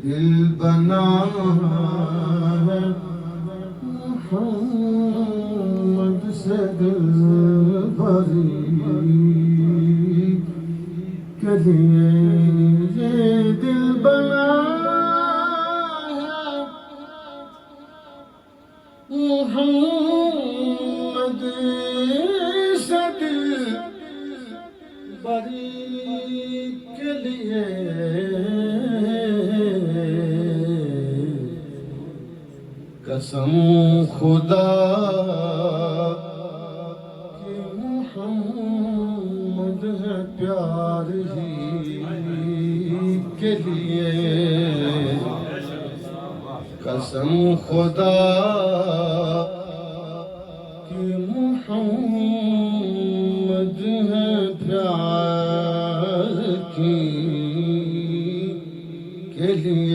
دل بنا ہے محمد سے دل بری کے لیے یہ دل بنا ہے محمد سے دل بری کے لیے قسم خدا کہ محمد ہے پیار ہی کے لیے قسم خدا